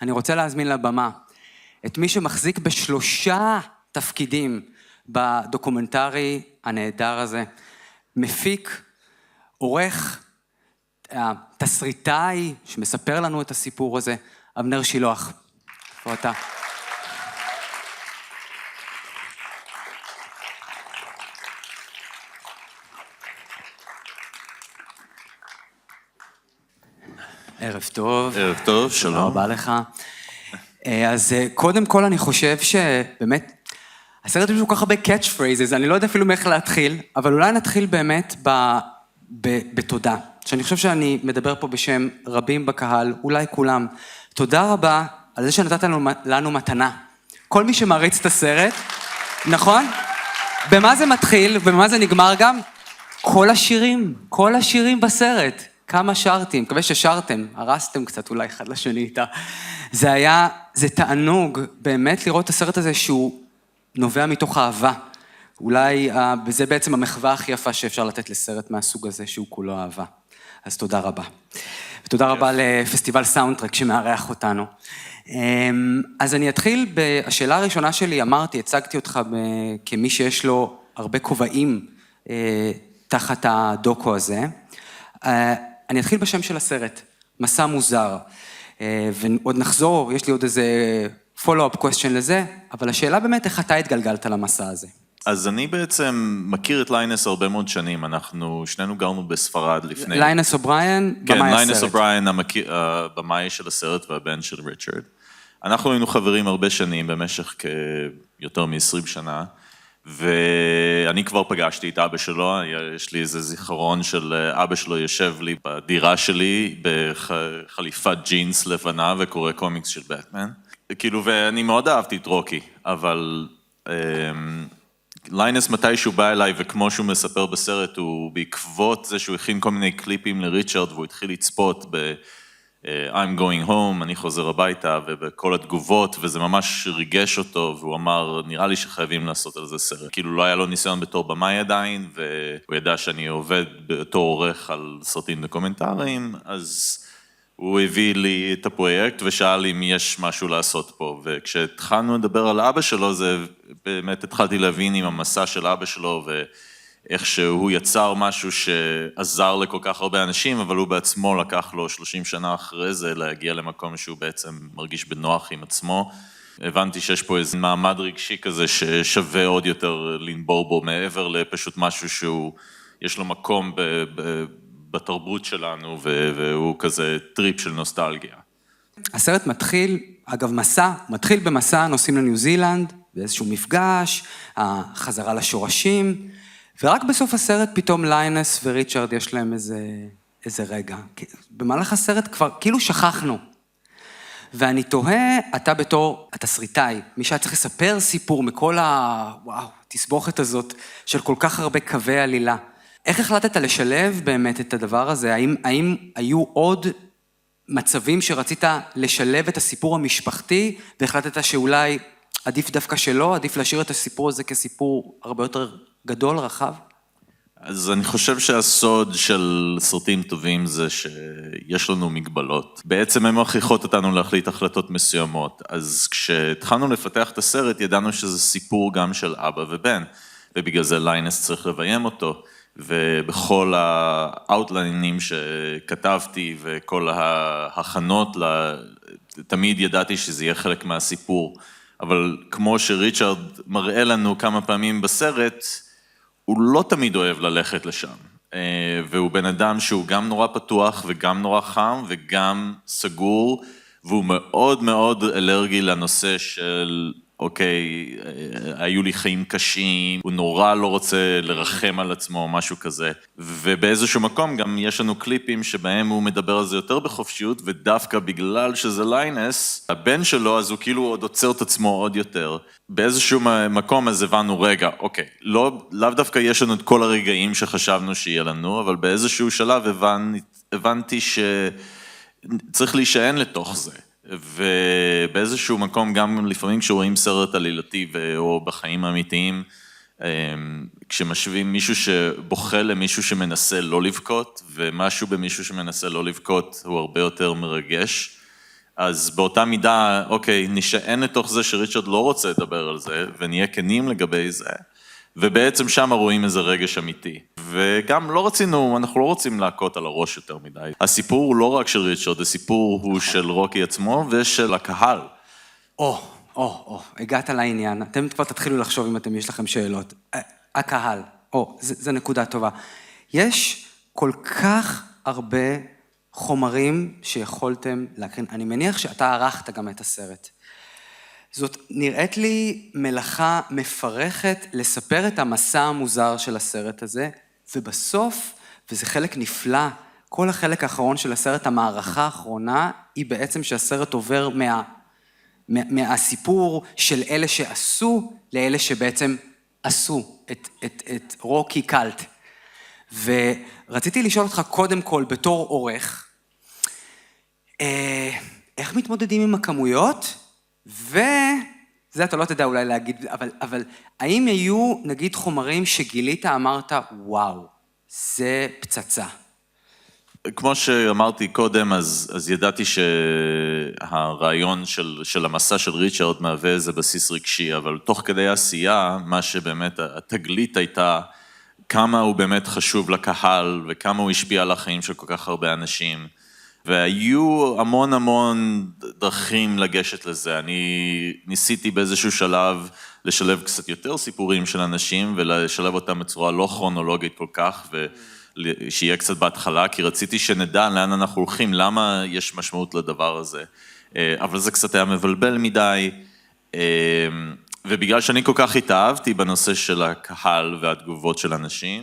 אני רוצה להזמין לבמה את מי שמחזיק בשלושה תפקידים בדוקומנטרי הנהדר הזה. מפיק, עורך, תסריטאי שמספר לנו את הסיפור הזה, אבנר שילוח. איפה אתה? ערב טוב. ערב טוב, שלום. תודה רבה לך. אז קודם כל אני חושב שבאמת, הסרט יש לו כל כך הרבה catch phrases, אני לא יודע אפילו מאיך להתחיל, אבל אולי נתחיל באמת בתודה. שאני חושב שאני מדבר פה בשם רבים בקהל, אולי כולם. תודה רבה על זה שנתת לנו מתנה. כל מי שמריץ את הסרט, נכון? במה זה מתחיל ובמה זה נגמר גם? כל השירים בסרט. כמה שרתם, מקווה ששרתם, הרסתם קצת אולי אחד לשני איתה. זה תענוג באמת לראות את הסרט הזה שהוא נובע מתוך אהבה. אולי וזה בעצם המחווה הכי יפה שאפשר לתת לסרט מהסוג הזה שהוא כולו אהבה. אז תודה רבה. ותודה רבה לפסטיבל סאונדטרק שמארח אותנו. אז אני אתחיל בשאלה הראשונה שלי, הצגתי אותך כמי שיש לו הרבה כובעים תחת הדוקו הזה. אני אתחיל בשם של הסרט, מסע מוזר, ועוד נחזור, יש לי עוד איזה follow-up question לזה, אבל השאלה באמת, איך אתה התגלגלת למסע הזה? אז אני בעצם מכיר את ליינס הרבה מאוד שנים, אנחנו שנינו גרנו בספרד לפני... ליינס אובריין, במאי הסרט. כן, ליינס אובריין, הבמאי של הסרט והבן של ריצ'רד. אנחנו היינו חברים הרבה שנים, במשך יותר מ-20 שנה, ואני כבר פגשתי את אבא שלו, יש לי איזה זיכרון של אבא שלו יושב לי בדירה שלי, בחליפת ג'ינס לבנה וקורא קומיקס של בטמן. כאילו, ואני מאוד אהבתי את רוקי, אבל ליינס מתי שהוא בא אליי, וכמו שהוא מספר בסרט, הוא בעקבות זה שהוא הכין כל מיני קליפים לריצ'רד, והוא התחיל לצפות I'm going home, אני חוזר הביתה, ובכל התגובות, וזה ממש ריגש אותו, והוא אמר, נראה לי שחייבים לעשות על זה סרט. כאילו לא היה לו ניסיון בתור במאי עדיין, והוא ידע שאני עובד בתור עורך על סרטים דוקומנטריים, אז הוא הביא לי את הפרויקט, ושאל אם יש משהו לעשות פה, וכשהתחלנו לדבר על אבא שלו, זה באמת התחלתי להבין עם המסע של אבא שלו, איך שהוא יצר משהו שעזר לכל כך הרבה אנשים, אבל הוא בעצמו לקח לו 30 שנה אחרי זה להגיע למקום שהוא בעצם מרגיש בנוח עם עצמו. הבנתי שיש פה איזה מעמד רגשי כזה ששווה עוד יותר לנבור בו, מעבר לפשוט משהו שהוא, יש לו מקום בתרבות שלנו, והוא כזה טריפ של נוסטלגיה. הסרט מתחיל, אגב מתחיל במסע, נוסעים לניו זילנד, באיזשהו מפגש, החזרה לשורשים, ורק בסוף הסרט פתאום ליינס וריצ'רד יש להם איזה רגע. במהלך הסרט כבר כאילו שכחנו. ואני תוהה, אתה בתור התסריטאי, מי שהיה צריך לספר סיפור מכל התסבוכת הזאת של כל כך הרבה קווי עלילה. איך החלטת לשלב באמת את הדבר הזה? האם היו עוד מצבים שרצית לשלב את הסיפור המשפחתי, והחלטת שאולי עדיף דווקא שלא, עדיף להשאיר את הסיפור הזה כסיפור הרבה יותר גדול, רחב? אז אני חושב שהסוד של סרטים טובים זה שיש לנו מגבלות. בעצם הן מכריחות אותנו להחליט החלטות מסוימות. אז כשהתחלנו לפתח את הסרט, ידענו שזה סיפור גם של אבא ובן, ובגלל זה ליינס צריך לביים אותו. ובכל האוטליינים שכתבתי וכל ההכנות, תמיד ידעתי שזה יהיה חלק מהסיפור. אבל כמו שריצ'רד מראה לנו כמה פעמים בסרט, הוא לא תמיד אוהב ללכת לשם. והוא בן אדם שהוא גם נורא פתוח וגם נורא חם וגם סגור, והוא מאוד מאוד אלרגי לנושא של, אוקיי, היו לי חיים קשים, הוא נורא לא רוצה לרחם על עצמו, משהו כזה. ובאיזשהו מקום גם יש לנו קליפים שבהם הוא מדבר על זה יותר בחופשיות, ודווקא בגלל שזה ליינס, הבן שלו, אז הוא כאילו עוד עוצר את עצמו עוד יותר. באיזשהו מקום אז הבנו, רגע, אוקיי, לאו דווקא יש לנו את כל הרגעים שחשבנו שיהיה לנו, אבל באיזשהו שלב הבנתי שצריך להישען לתוך זה. ובאיזשהו מקום גם לפעמים כשרואים סרט עלילתי או בחיים האמיתיים, כשמשווים מישהו שבוכה למישהו שמנסה לא לבכות, ומשהו במישהו שמנסה לא לבכות הוא הרבה יותר מרגש, אז באותה מידה, אוקיי, נשען לתוך זה שריצ'רד לא רוצה לדבר על זה, ונהיה כנים לגבי זה, ובעצם שם רואים איזה רגש אמיתי. וגם אנחנו לא רוצים להכות על הראש יותר מדי. הסיפור הוא לא רק של ריצ'רד, הסיפור הוא של רוקי עצמו ושל הקהל. הגעת לעניין. אתם כבר תתחילו לחשוב אם יש לכם שאלות. הקהל, זה נקודה טובה. יש כל כך הרבה חומרים שיכולתם להקרין. אני מניח שאתה ערכת גם את הסרט. זאת נראית לי מלאכה מפרכת לספר את המסע המוזר של הסרט הזה, ובסוף, וזה חלק נפלא, כל החלק האחרון של הסרט, המערכה האחרונה, היא בעצם שהסרט עובר מהסיפור של אלה שעשו, לאלה שבעצם עשו את רוקי קלט. ורציתי לשאול אותך קודם כל, בתור עורך, איך מתמודדים עם הכמויות? וזה אתה לא תדע אולי להגיד, אבל האם היו נגיד חומרים שגילית, אמרת, וואו, זה פצצה? כמו שאמרתי קודם, אז ידעתי שהרעיון של המסע של ריצ'רד מהווה איזה בסיס רגשי, אבל תוך כדי העשייה, מה שבאמת התגלית הייתה, כמה הוא באמת חשוב לקהל, וכמה הוא השפיע על החיים של כל כך הרבה אנשים. והיו המון דרכים לגשת לזה. אני ניסיתי באיזשהו שלב לשלב קצת יותר סיפורים של אנשים, ולשלב אותם בצורה לא כרונולוגית כל כך, שיהיה קצת בהתחלה, כי רציתי שנדע לאן אנחנו הולכים, למה יש משמעות לדבר הזה. אבל זה קצת היה מבלבל מדי, ובגלל שאני כל כך התאהבתי בנושא של הקהל והתגובות של אנשים,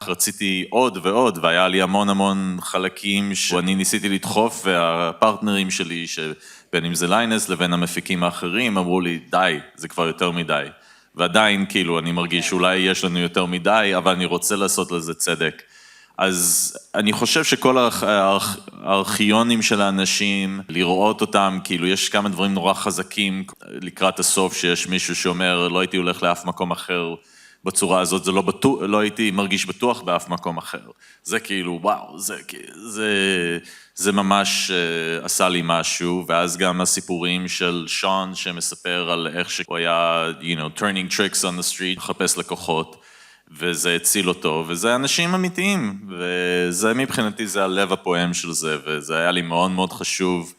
רציתי עוד ועוד, והיה לי המון חלקים שאני ניסיתי לדחוף, והפרטנרים שלי, בין אם זה ליינס לבין המפיקים האחרים, אמרו לי, די, זה כבר יותר מדי. ועדיין, כאילו, אני מרגיש שאולי יש לנו יותר מדי, אבל אני רוצה לעשות לזה צדק. אז אני חושב שכל הארכיונים של האנשים, לראות אותם, כאילו יש כמה דברים נורא חזקים לקראת הסוף, שיש מישהו שאומר, לא הייתי הולך לאף מקום אחר בצורה הזאת, זה לא הייתי מרגיש בטוח באף מקום אחר. זה כאילו, וואו, זה ממש עשה לי משהו, ואז גם הסיפורים של שון שמספר על איך שהוא היה, turning tricks on the street, מחפש לקוחות, וזה הציל אותו, וזה אנשים אמיתיים, וזה מבחינתי זה הלב הפועם של זה, וזה היה לי מאוד חשוב,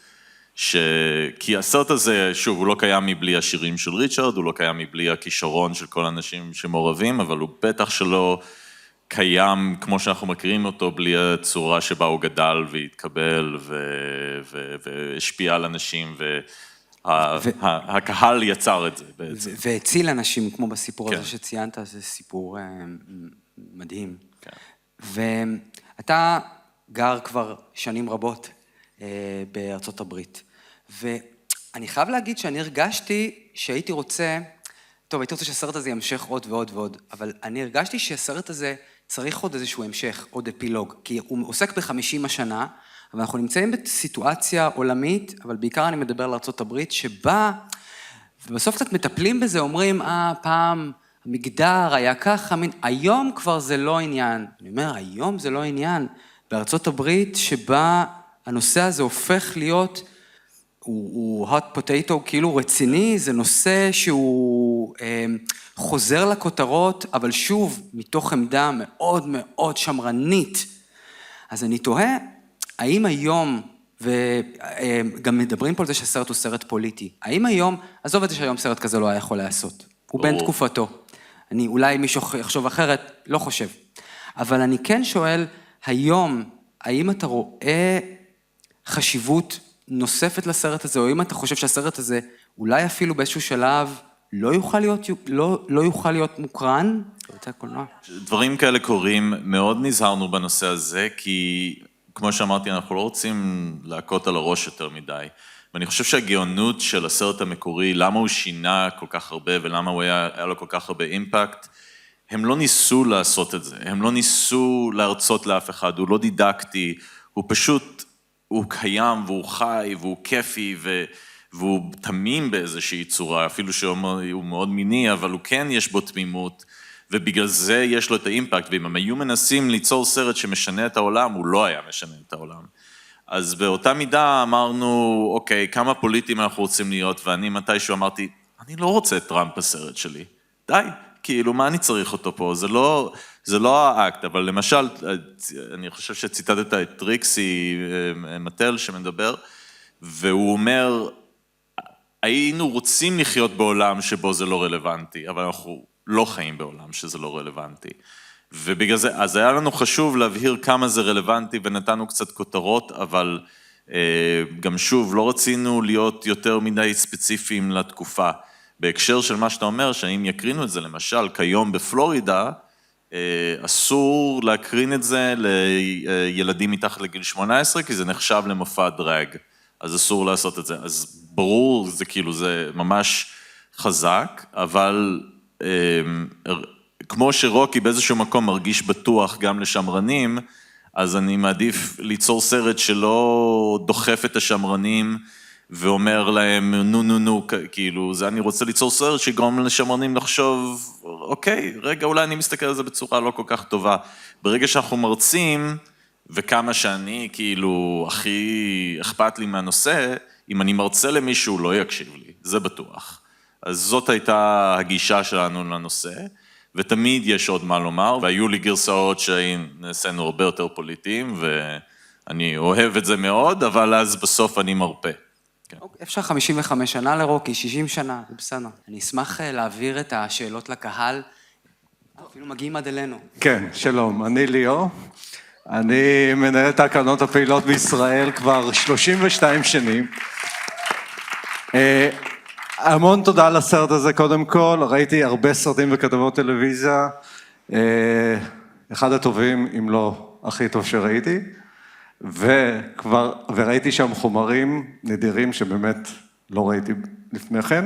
כי הסרט הזה, שוב, הוא לא קיים מבלי השירים של ריצ'רד, הוא לא קיים מבלי הכישרון של כל האנשים שמעורבים, אבל הוא בטח שלא קיים, כמו שאנחנו מכירים אותו, בלי הצורה שבה הוא גדל והתקבל, והשפיע על אנשים, הקהל יצר את זה בעצם. והציל אנשים, כמו בסיפור הזה שציינת, זה סיפור מדהים. ואתה גר כבר שנים רבות בארצות הברית, ואני חייב להגיד שאני הרגשתי שהייתי רוצה, הייתי רוצה שהסרט הזה ימשך עוד ועוד ועוד, אבל אני הרגשתי שהסרט הזה צריך עוד איזשהו המשך, עוד אפילוג, כי הוא עוסק ב50 השנה, אבל אנחנו נמצאים בסיטואציה עולמית, אבל בעיקר אני מדבר על ארצות הברית, שבה, ובסוף קצת מטפלים בזה, אומרים, פעם המגדר היה ככה, היום כבר זה לא עניין. אני אומר, היום זה לא עניין. בארצות הברית, שבה הנושא הזה הופך להיות, הוא hot potato, כאילו רציני, זה נושא שהוא חוזר לכותרות, אבל שוב, מתוך עמדה מאוד שמרנית. אז אני תוהה, האם היום, וגם מדברים פה על זה שהסרט הוא סרט פוליטי, האם היום, עזוב את זה שהיום סרט כזה לא היה יכול לעשות, הוא בין תקופתו. אולי מישהו יחשוב אחרת, לא חושב. אבל אני כן שואל, היום, האם אתה רואה חשיבות נוספת לסרט הזה, או האם אתה חושב שהסרט הזה, אולי אפילו באיזשהו שלב, לא יוכל להיות מוקרן? דברים כאלה קורים, מאוד נזהרנו בנושא הזה, כי כמו שאמרתי, אנחנו לא רוצים להכות על הראש יותר מדי. ואני חושב שהגאונות של הסרט המקורי, למה הוא שינה כל כך הרבה ולמה הוא היה לו כל כך הרבה אימפקט, הם לא ניסו לעשות את זה, הם לא ניסו להרצות לאף אחד, הוא לא דידקטי, הוא פשוט, הוא קיים והוא חי והוא כיפי והוא תמים באיזושהי צורה, אפילו שהוא מאוד מיני, אבל הוא כן יש בו תמימות, ובגלל זה יש לו את האימפקט, ואם הם היו מנסים ליצור סרט שמשנה את העולם, הוא לא היה משנה את העולם. אז באותה מידה אמרנו, אוקיי, כמה פוליטיים אנחנו רוצים להיות, ואני מתישהו אמרתי, אני לא רוצה את טראמפ בסרט שלי. די, כאילו, מה אני צריך אותו פה? זה לא האקט, אבל למשל, אני חושב שציטטת את טריקסי מטל שמדבר, והוא אומר, היינו רוצים לחיות בעולם שבו זה לא רלוונטי, אבל אנחנו לא חיים בעולם שזה לא רלוונטי. ובגלל זה, אז היה לנו חשוב להבהיר כמה זה רלוונטי, ונתנו קצת כותרות, אבל גם שוב, לא רצינו להיות יותר מדי ספציפיים לתקופה. בהקשר של מה שאתה אומר, שאם יקרינו את זה, למשל, כיום בפלורידה, אסור להקרין את זה לילדים מתחת לגיל 18, כי זה נחשב למופע דרג, אז אסור לעשות את זה. אז ברור, זה כאילו, זה ממש חזק, אבל כמו שרוקי באיזשהו מקום מרגיש בטוח גם לשמרנים, אז אני מעדיף ליצור סרט שלא דוחף את השמרנים, ואומר להם, נו, כאילו, זה אני רוצה ליצור סרט שיגרום לשמרנים לחשוב, אוקיי, רגע, אולי אני מסתכל על זה בצורה לא כל כך טובה. ברגע שאנחנו מרצים, וכמה שאני, כאילו, הכי אכפת לי מהנושא, אם אני מרצה למישהו, לא יקשיב לי, זה בטוח. אז זאת הייתה הגישה שלנו לנושא, ותמיד יש עוד מה לומר, והיו לי גרסאות שנעשינו הרבה יותר פוליטיים, ואני אוהב את זה מאוד, אבל אז בסוף אני מרפא. אפשר 55 שנה לרוקי, 60 שנה, זה בסדר. אני אשמח להעביר את השאלות לקהל, אפילו מגיעים עד אלינו. כן, שלום, אני ליאור. אני מנהל את ההקרנות הפעילות בישראל כבר 32 שנים. המון תודה על הסרט הזה קודם כל, ראיתי הרבה סרטים וכתבות טלוויזיה, אחד הטובים, אם לא הכי טוב שראיתי, וראיתי שם חומרים נדירים שבאמת לא ראיתי לפני כן.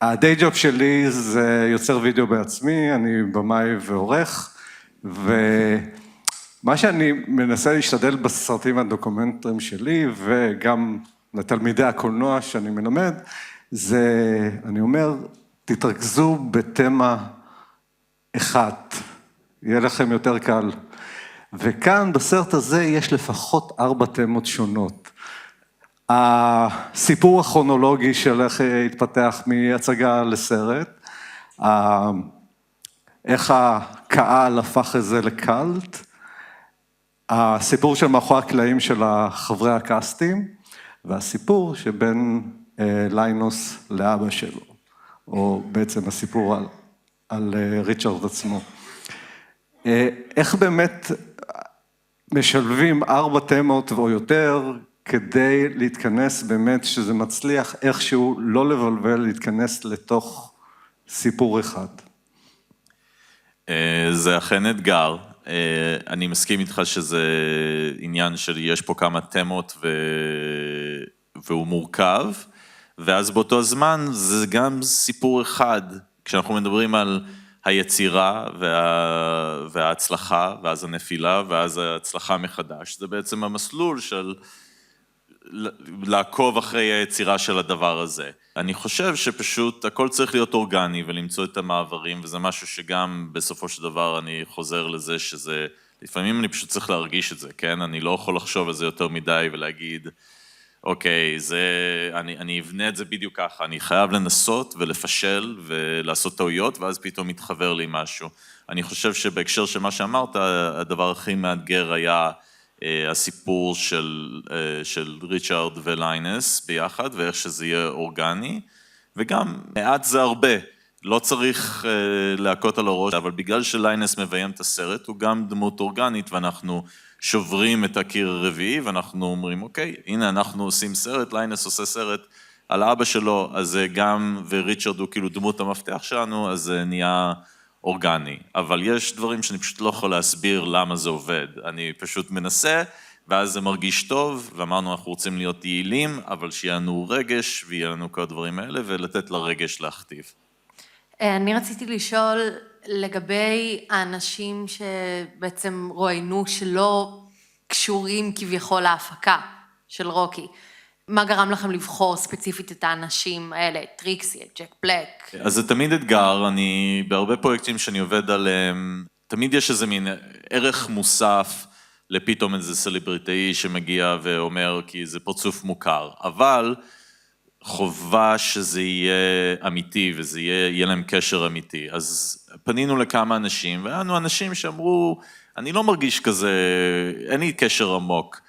הדיי ג'וב שלי זה יוצר וידאו בעצמי, אני במאי ועורך, ומה שאני מנסה להשתדל בסרטים הדוקומנטריים שלי, וגם לתלמידי הקולנוע שאני מלמד, זה, אני אומר, תתרכזו בתמה אחת, יהיה לכם יותר קל. וכאן בסרט הזה יש לפחות 4 תמות שונות. הסיפור הכרונולוגי של איך התפתח מהצגה לסרט, איך הקהל הפך את זה לקלט, הסיפור של מאחורי הקלעים של חברי הקאסטים, והסיפור שבין ליינוס לאבא שלו, או בעצם הסיפור על ריצ'רד עצמו. איך באמת משלבים 4 תמות או יותר, כדי להתכנס באמת שזה מצליח איכשהו לא לבלבל, להתכנס לתוך סיפור אחד. זה אכן אתגר, אני מסכים איתך שזה עניין יש פה כמה תמות והוא מורכב, ואז באותו הזמן זה גם סיפור אחד, כשאנחנו מדברים על היצירה וההצלחה, ואז הנפילה, ואז ההצלחה מחדש, זה בעצם המסלול של לעקוב אחרי היצירה של הדבר הזה. אני חושב שפשוט הכל צריך להיות אורגני ולמצוא את המעברים, וזה משהו שגם בסופו של דבר אני חוזר לזה שזה, לפעמים אני פשוט צריך להרגיש את זה, כן? אני לא יכול לחשוב על זה יותר מדי ולהגיד, אוקיי, אני אבנה את זה בדיוק ככה, אני חייב לנסות ולפשל ולעשות טעויות, ואז פתאום מתחבר לי משהו. אני חושב שבהקשר של מה שאמרת, הדבר הכי מאתגר היה הסיפור של ריצ'רד וליינס ביחד, ואיך שזה יהיה אורגני, וגם מעט זה הרבה, לא צריך להכות על הראש, אבל בגלל שליינס מביים את הסרט, הוא גם דמות אורגנית, ואנחנו שוברים את הקיר הרביעי, ואנחנו אומרים, אוקיי, הנה אנחנו עושים סרט, ליינס עושה סרט על אבא שלו, אז גם, וריצ'רד הוא כאילו דמות המפתח שלנו, אז זה נהיה אורגני. אבל יש דברים שאני פשוט לא יכול להסביר למה זה עובד. אני פשוט מנסה, ואז זה מרגיש טוב, ואמרנו, אנחנו רוצים להיות יעילים, אבל שיהיה לנו רגש, ויהיה לנו כל הדברים האלה, ולתת לרגש להכתיב. אני רציתי לשאול לגבי האנשים שבעצם רואיינו שלא קשורים כביכול להפקה של רוקי. מה גרם לכם לבחור ספציפית את האנשים האלה, את טריקסי, את ג'ק בלק? אז זה תמיד אתגר, בהרבה פרויקטים שאני עובד עליהם, תמיד יש איזה מין ערך מוסף לפתאום איזה סלבריטאי שמגיע ואומר כי זה פרצוף מוכר, אבל חובה שזה יהיה אמיתי וזה יהיה להם קשר אמיתי. אז פנינו לכמה אנשים, והיו אנשים שאמרו, אני לא מרגיש כזה, אין לי קשר עמוק,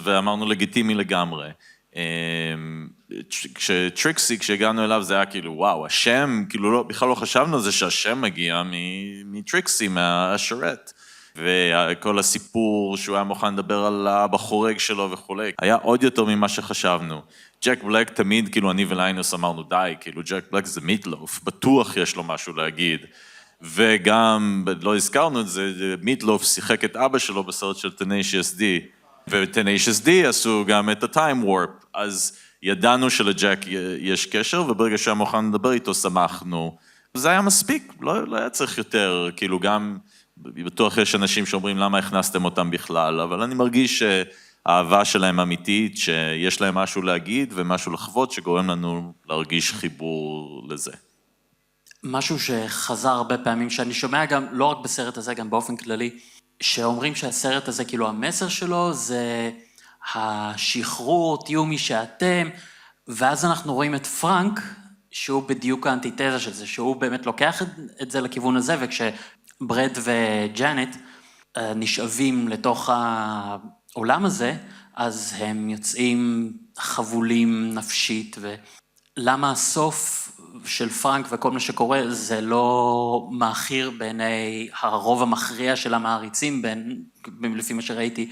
ואמרנו לגיטימי לגמרי. כשהגענו אליו זה היה כאילו, וואו, השם, כאילו בכלל לא חשבנו על זה שהשם מגיע מטריקסי, מהשרת. וכל הסיפור שהוא היה מוכן לדבר על הבחורג שלו וכו', היה עוד יותר ממה שחשבנו. ג'ק בלק תמיד, כאילו אני וליינוס אמרנו, די, כאילו ג'ק בלק זה מיטלוף, בטוח יש לו משהו להגיד. וגם, לא הזכרנו את זה, מיטלוף שיחק את אבא שלו בסרט של Tenacious D, ו-Tenacious D עשו גם את ה-Time Warp, אז ידענו שלג'ק יש קשר, וברגע שהיה מוכן לדבר איתו, שמחנו. זה היה מספיק, לא היה צריך יותר, כאילו גם, בטוח יש אנשים שאומרים למה הכנסתם אותם בכלל, אבל אני מרגיש שהאהבה שלהם אמיתית, שיש להם משהו להגיד ומשהו לחוות, שגורם לנו להרגיש חיבור לזה. משהו שחזר הרבה פעמים, שאני שומע גם, לא רק בסרט הזה, גם באופן כללי, שאומרים שהסרט הזה, כאילו המסר שלו זה השחרור, תהיו מי שאתם, ואז אנחנו רואים את פרנק, שהוא בדיוק האנטיתזה של זה, שהוא באמת לוקח את זה לכיוון הזה, וכשברד וג'אנט נשאבים לתוך העולם הזה, אז הם יוצאים חבולים נפשית, ולמה הסוף של פרנק וכל מה שקורה, זה לא מאחיר בעיני הרוב המכריע של המעריצים, לפי מה שראיתי,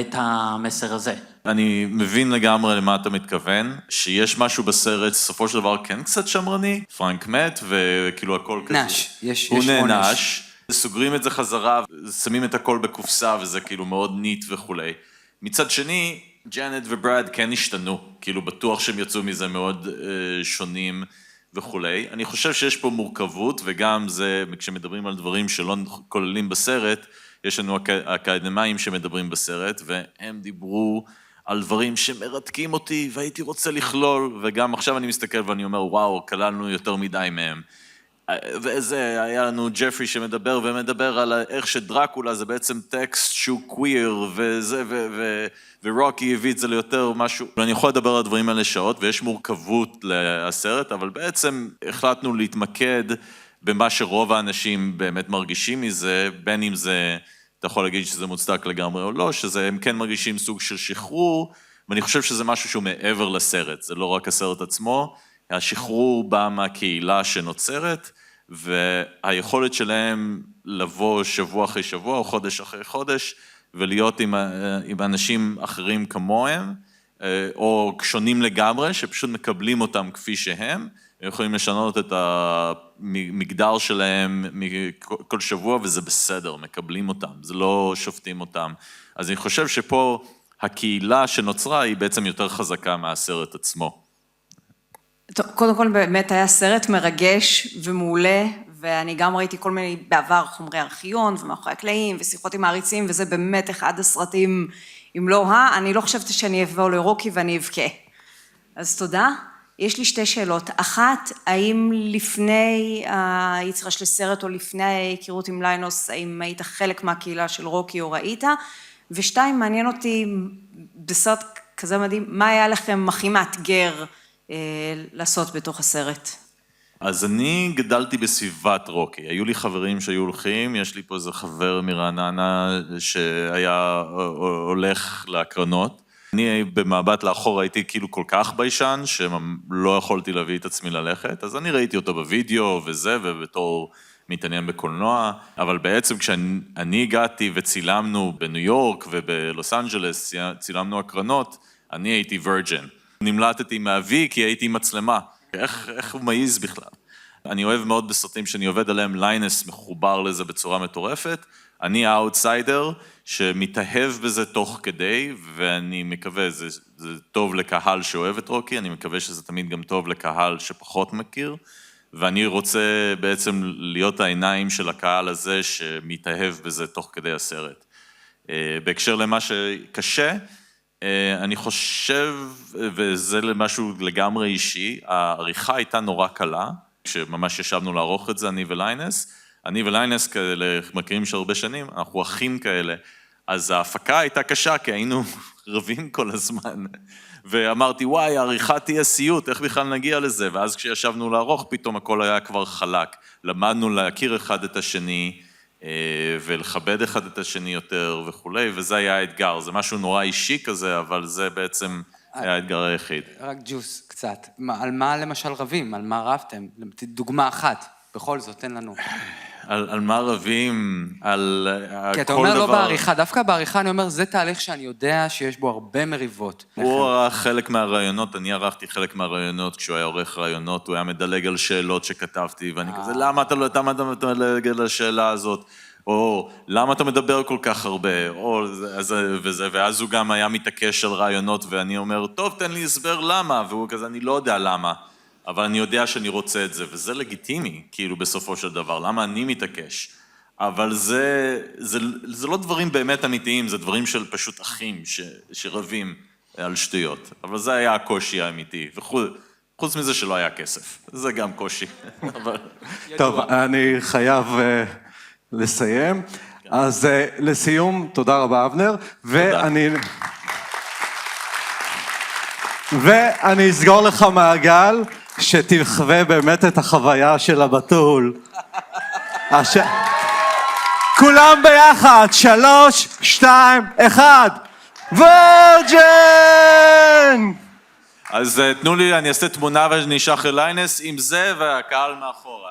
את המסר הזה. אני מבין לגמרי למה אתה מתכוון, שיש משהו בסרט, סופו של דבר כן קצת שמרני, פרנק מת וכאילו הכל כזה. יש הוא נענש, סוגרים את זה חזרה, שמים את הכל בקופסה וזה כאילו מאוד ניט וכולי. מצד שני, ג'אנט וברד כן השתנו, כאילו בטוח שהם יצאו מזה מאוד שונים וכולי. אני חושב שיש פה מורכבות, וגם זה, כשמדברים על דברים שלא כוללים בסרט, יש לנו אקדמאים שמדברים בסרט, והם דיברו על דברים שמרתקים אותי, והייתי רוצה לכלול, וגם עכשיו אני מסתכל ואני אומר, וואו, כללנו יותר מדי מהם. וזה, היה לנו ג'פרי שמדבר ומדבר על איך שדרקולה זה בעצם טקסט שהוא קוויר, וזה, ורוקי הביא את זה ליותר משהו. אני יכול לדבר על הדברים האלה שעות, ויש מורכבות לסרט, אבל בעצם החלטנו להתמקד במה שרוב האנשים באמת מרגישים מזה, בין אם זה, אתה יכול להגיד שזה מוצדק לגמרי או לא, שזה הם כן מרגישים סוג של שחרור, ואני חושב שזה משהו שהוא מעבר לסרט, זה לא רק הסרט עצמו, השחרור בא מהקהילה שנוצרת, והיכולת שלהם לבוא שבוע אחרי שבוע או חודש אחרי חודש, ולהיות עם אנשים אחרים כמוהם, או שונים לגמרי, שפשוט מקבלים אותם כפי שהם, הם יכולים לשנות את המגדר שלהם כל שבוע, וזה בסדר, מקבלים אותם, זה לא שופטים אותם. אז אני חושב שפה הקהילה שנוצרה היא בעצם יותר חזקה מהסרט עצמו. טוב, קודם כל באמת היה סרט מרגש ומעולה, ואני גם ראיתי כל מיני בעבר חומרי ארכיון ומאחורי הקלעים ושיחות עם מעריצים, וזה באמת אחד הסרטים, אם לא אני לא חושבת שאני אבוא לרוקי ואני אבכה. אז תודה. יש לי שתי שאלות. אחת, האם לפני היצירה של הסרט או לפני ההיכרות עם ליינוס, האם היית חלק מהקהילה של רוקי או ראית? ושתיים, מעניין אותי בסרט כזה מדהים, מה היה לכם הכי מאתגר לעשות בתוך הסרט? אז אני גדלתי בסביבת רוקי, היו לי חברים שהיו הולכים, יש לי פה איזה חבר מרעננה שהיה הולך להקרנות, אני במבט לאחור הייתי כאילו כל כך ביישן, שלא יכולתי להביא את עצמי ללכת, אז אני ראיתי אותו בווידאו וזה, ובתור מתעניין בקולנוע, אבל בעצם כשאני הגעתי וצילמנו בניו יורק ובלוס אנג'לס, צילמנו הקרנות, אני הייתי וירג'ן. נמלטתי מאבי כי הייתי מצלמה. איך הוא מעיז בכלל? אני אוהב מאוד בסרטים שאני עובד עליהם, ליינס מחובר לזה בצורה מטורפת. אני האוטסיידר שמתאהב בזה תוך כדי, ואני מקווה, זה טוב לקהל שאוהב את רוקי, אני מקווה שזה תמיד גם טוב לקהל שפחות מכיר, ואני רוצה בעצם להיות העיניים של הקהל הזה שמתאהב בזה תוך כדי הסרט. בהקשר למה שקשה, אני חושב, וזה למשהו לגמרי אישי, העריכה הייתה נורא קלה, כשממש ישבנו לערוך את זה, אני וליינס, אני וליינס כאלה מכירים של הרבה שנים, אנחנו אחים כאלה, אז ההפקה הייתה קשה, כי היינו רבים כל הזמן. ואמרתי, וואי, העריכה תהיה סיוט, איך בכלל נגיע לזה? ואז כשישבנו לערוך, פתאום הכל היה כבר חלק. למדנו להכיר אחד את השני, ולכבד אחד את השני יותר וכולי, וזה היה האתגר. זה משהו נורא אישי כזה, אבל זה בעצם היה האתגר היחיד. רק ג'וס קצת. על מה למשל רבים? על מה רבתם? דוגמה אחת. בכל זאת, תן לנו. על מה רבים? על כל דבר... כי אתה אומר לא בעריכה, דווקא בעריכה אני אומר, זה תהליך שאני יודע שיש בו הרבה מריבות. הוא ערך חלק מהרעיונות, אני ערכתי חלק מהרעיונות, כשהוא היה עורך רעיונות, הוא היה מדלג על שאלות שכתבתי, ואני כזה, למה אתה מדלג על השאלה הזאת? או למה אתה מדבר כל כך הרבה? או וזה, ואז הוא גם היה מתעקש על רעיונות, ואני אומר, טוב, תן לי הסבר למה, והוא כזה, אני לא יודע למה. אבל אני יודע שאני רוצה את זה, וזה לגיטימי, כאילו, בסופו של דבר, למה אני מתעקש? אבל זה לא דברים באמת אמיתיים, זה דברים של פשוט אחים שרבים על שטויות. אבל זה היה הקושי האמיתי, וחוץ מזה שלא היה כסף. זה גם קושי. טוב, אני חייב לסיים. אז לסיום, תודה רבה, אבנר. ואני אסגור לך מעגל, שתחווה באמת את החוויה של הבתול. כולם ביחד, 3, 2, 1, וירג'ן! אז תנו לי, אני אעשה תמונה ואני אשלח לליינס עם זה והקהל מאחורה.